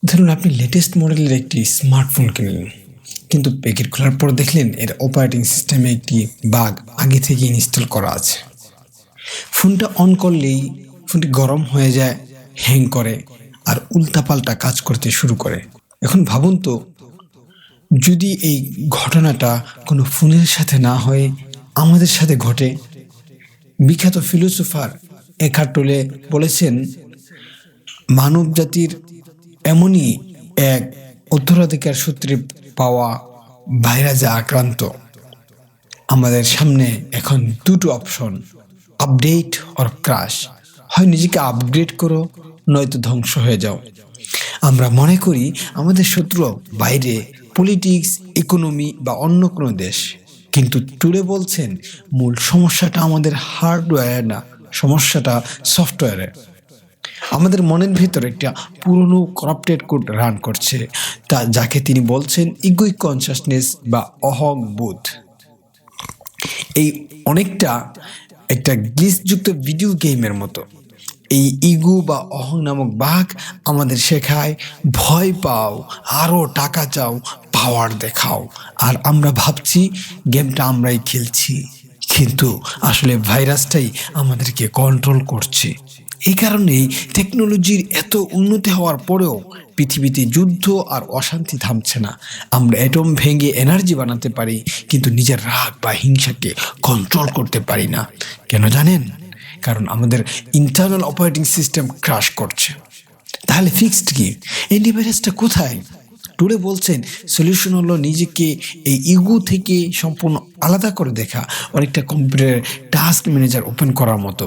ধরুন আপনি লেটেস্ট মডেলের একটি স্মার্টফোন কিনলেন, কিন্তু প্যাকেট খোলার পর দেখলেন এর অপারেটিং সিস্টেমে একটি বাগ আগে থেকে ইনস্টল করা আছে। ফোনটা অন করলেই ফোনটি গরম হয়ে যায়, হ্যাং করে আর উল্টাপাল্টা কাজ করতে শুরু করে। এখন ভাবুন তো, যদি এই ঘটনাটা কোনো ফোনের সাথে না হয়ে আমাদের সাথে ঘটে। বিখ্যাত ফিলোসোফার একার্ট টোলে বলেছেন, মানব জাতির এমনই এক উত্তরাধিকার সূত্রে পাওয়া ভাইরাসে আক্রান্ত। আমাদের সামনে এখন দুটো অপশন, আপডেট অর ক্রাশ। হয় নিজেকে আপগ্রেড করো, নয়তো ধ্বংস হয়ে যাও। আমরা মনে করি আমাদের শত্রু বাইরে, পলিটিক্স, ইকোনমি বা অন্য কোনো দেশ, কিন্তু টুডে বলছেন মূল সমস্যাটা আমাদের হার্ডওয়্যার না, সমস্যাটা সফটওয়্যারে। আমাদের মনের ভিতর একটা পুরনো করাপ্টেড কোড রান করছে, তা যাকে তিনি বলছেন ইগোইক কনসাসনেস বা অহং বোধ। এই অনেকটা একটা গ্লিচযুক্ত ভিডিও গেমের মতো। এই ইগো বা অহং নামক বাঘ আমাদের শেখায় ভয় পাও, আরও টাকা চাও, পাওয়ার দেখাও। আর আমরা ভাবছি গেমটা আমরাই খেলছি, কিন্তু আসলে ভাইরাসটাই আমাদেরকে কন্ট্রোল করছে। এই কারণেই টেকনোলজির এত উন্নতি হওয়ার পরেও পৃথিবীতে যুদ্ধ আর অশান্তি থামছে না। আমরা অ্যাটম ভেঙে এনার্জি বানাতে পারি, কিন্তু নিজের রাগ বা হিংসাকে কন্ট্রোল করতে পারি না। কেন জানেন? কারণ আমাদের ইন্টারনাল অপারেটিং সিস্টেম ক্রাশ করছে। তাহলে ফিক্সড কি? অ্যান্টিভাইরাসটা কোথায়? টুডে বলছেন সলিউশন হলো নিজেকে এই ইগো থেকে সম্পূর্ণ আলাদা করে দেখা, অনেকটা কম্পিউটারের টাস্ক ম্যানেজার ওপেন করার মতো।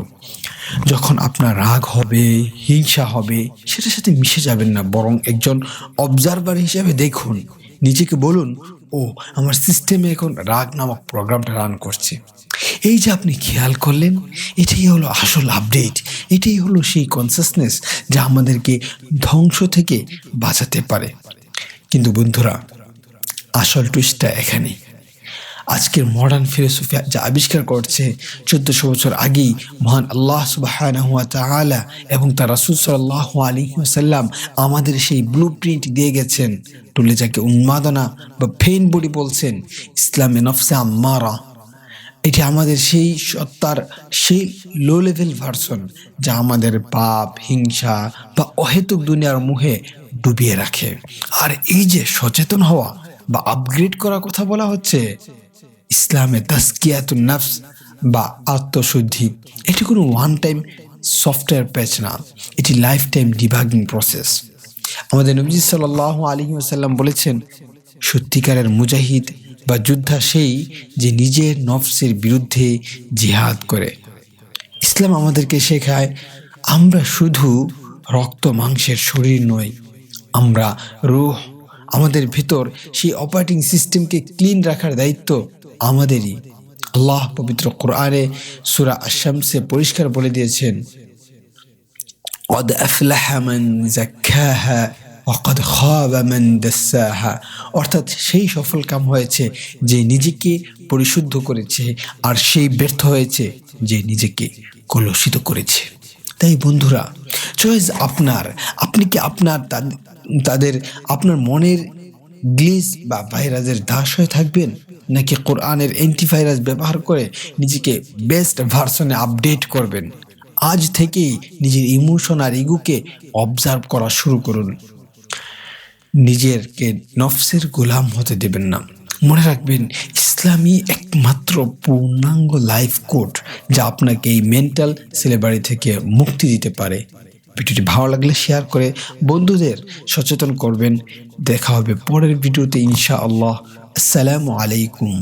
যখন আপনার রাগ হবে, হিংসা হবে, সেটার সাথে মিশে যাবেন না, বরং একজন অবজারভার হিসেবে দেখুন। নিজেকে বলুন, ও আমার সিস্টেমে এখন রাগ নামক প্রোগ্রামটা রান করছে। এই যে আপনি খেয়াল করলেন, এটাই হলো আসল আপডেট। এটাই হলো সেই কনসাসনেস যা আমাদেরকে ধ্বংস থেকে বাঁচাতে পারে। কিন্তু বন্ধুরা, আসল টুইস্টটা এখানে। আজকের মডার্ন ফিলোসফি যা আবিষ্কার করছে 1400 বছর আগেই মহান আল্লাহ সুবহানাহু ওয়া তাআলা এবং তার রাসূল সাল্লাল্লাহু আলাইহি ওয়াসাল্লাম আমাদের সেই ব্লুপ্রিন্ট দিয়ে গেছেন। টুলে যাকে উন্মাদনা বা পেইন বডি বলছেন, ইসলামে নফসে আম্মারা। এটি আমাদের সেই সত্তার সেই লো লেভেল ভার্সন, যা আমাদের পাপ, হিংসা বা অহেতুক দুনিয়ার মুহে ডুবিয়ে রাখে। আর এই যে সচেতন হওয়া বা আপগ্রেড করার কথা বলা হচ্ছে, ইসলামে তাসকিয়াতুন নফস বা আত্মশুদ্ধি, এটি কোনো ওয়ান টাইম সফটওয়্যার প্যাচ না, এটি লাইফ টাইম ডিবাগিং প্রসেস। আমাদের নবীজি সাল্লাল্লাহু আলাইহি ওয়াসাল্লাম বলেছেন, সত্যিকারের মুজাহিদ বা যোদ্ধা সেই যে নিজের নফসের বিরুদ্ধে জিহাদ করে। ইসলাম আমাদেরকে শেখায় আমরা শুধু রক্ত মাংসের শরীর নই, আমরা রূহ। আমাদের ভিতর সেই অপারেটিং সিস্টেমকে ক্লিন রাখার দায়িত্ব আমাদেরই। আল্লাহ পবিত্র কোরআনে সূরা আশ-শামসে পরিষ্কার বলে দিয়েছেন, قد أفلح من زكاها وقد خاب من دساها। অর্থাৎ সেই সফল কাম হয়েছে যে নিজেকে পরিশুদ্ধ করেছে, আর সেই ব্যর্থ হয়েছে যে নিজেকে কলুষিত করেছে। তাই বন্ধুরা, চয়েস আপনার। আপনি কি তাদের আপনার মনের গ্লিচ বা ভাইরাসের দাস হয়ে থাকবেন, নাকি কোরআনের অ্যান্টিভাইরাস ব্যবহার করে নিজেকে বেস্ট ভার্সনে আপডেট করবেন? আজ থেকেই নিজের ইমোশন আর ইগোকে অবজার্ভ করা শুরু করুন। নিজেরকে নফসের গোলাম হতে দেবেন না। মনে রাখবেন, ইসলামই একমাত্র পূর্ণাঙ্গ লাইফ কোড যা আপনাকে এই মেন্টাল স্লেভারি থেকে মুক্তি দিতে পারে। ভিডিওটি ভালো লাগলে শেয়ার করে বন্ধুদের সচেতন করবেন। দেখা হবে পরের ভিডিওতে ইনশাআল্লাহ। আসসালামু আলাইকুম।